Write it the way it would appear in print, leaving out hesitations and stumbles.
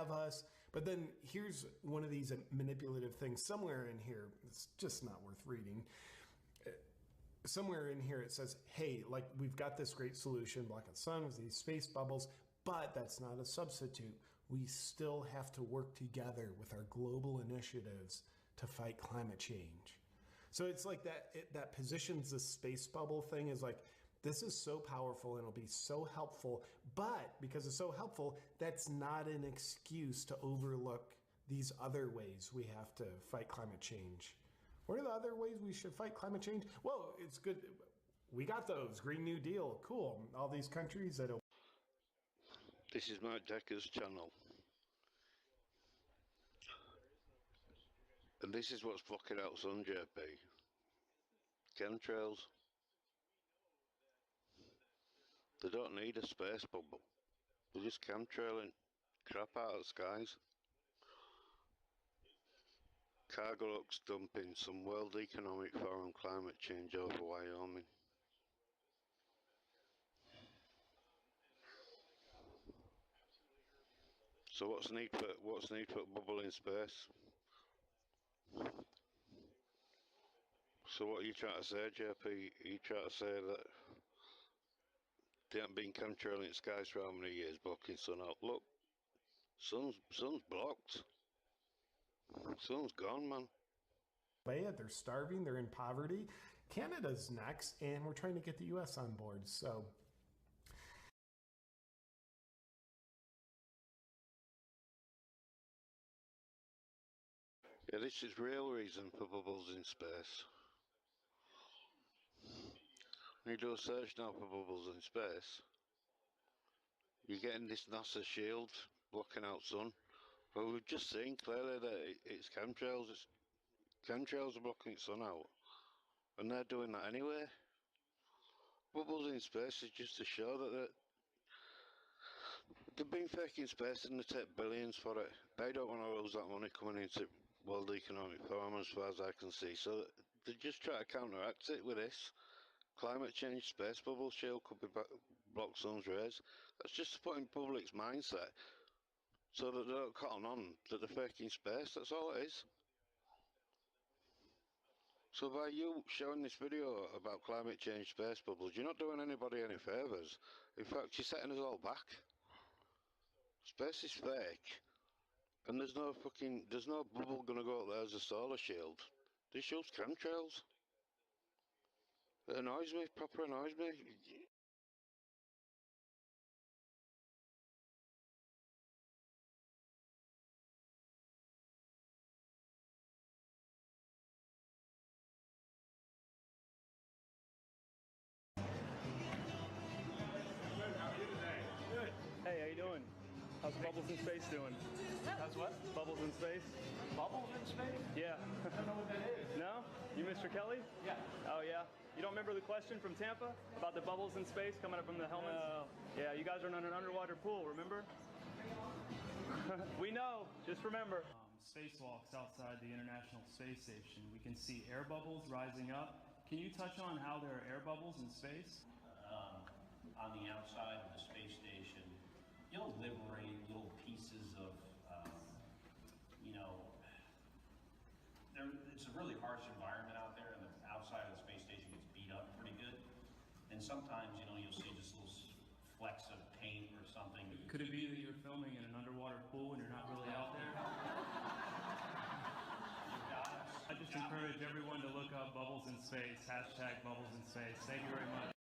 have us. But then here's one of these manipulative things somewhere in here. It's just not worth reading. Somewhere in here it says, hey, like we've got this great solution, blocking the sun with these space bubbles, but that's not a substitute. We still have to work together with our global initiatives to fight climate change. So it's like that positions the space bubble thing is like, this is so powerful and it'll be so helpful, but because it's so helpful, that's not an excuse to overlook these other ways we have to fight climate change. What are the other ways we should fight climate change? Well, it's good. We got those. Green New Deal. Cool. All these countries that... This is Mike Decker's channel. And this is what's blocking out sun, JP. Chemtrails. They don't need a space bubble. They're just chemtrailing crap out of the skies. Cargo hooks dumping some World Economic Forum climate change over Wyoming. So what's need for a bubble in space? So what are you trying to say, JP? Are you trying to say that they haven't been chemtrailing skies for how many years, blocking sun out? Look, sun's blocked. Sun's gone, man. They're starving, they're in poverty. Canada's next, and we're trying to get the US on board. So yeah, this is real reason for bubbles in space. When you do a search now for bubbles in space, you're getting this NASA shield blocking out sun. But we've just seen clearly that it's chemtrails. Chemtrails are blocking the sun out, and they're doing that anyway. Bubbles in space is just to show that they've been faking space and they take billions for it. They don't want to lose that money coming into World Economic Forum as far as I can see. So they just try to counteract it with this. Climate change space bubble shield could be block sun's rays. That's just to put in public's mindset so that they don't cotton on that they're faking space. That's all it is. So by you showing this video about climate change space bubbles, you're not doing anybody any favours. In fact, you're setting us all back. Space is fake, and there's no bubble gonna go up there as a solar shield. This shield's chemtrails. It annoys me, proper annoys me. Good. Hey, how you doing? How's Bubbles in Space doing? How's what? Bubbles in Space? Bubbles in space? Yeah. I don't know what that is. No? You Mr. Kelly? Yeah. Oh, yeah? You don't remember the question from Tampa about the bubbles in space coming up from the helmets? No. Yeah, you guys are in an underwater pool, remember? We know, just remember. Spacewalks outside the International Space Station, we can see air bubbles rising up. Can you touch on how there are air bubbles in space? On the outside of the space station, you'll liberate little pieces of, it's a really harsh environment out there, and the outside of the space station gets beat up pretty good. And sometimes, you'll see just little flecks of paint or something. Could it be that you're filming in an underwater pool and you're not really out there? I just encourage everyone to look up Bubbles in Space, #Bubbles in Space. Thank you very much.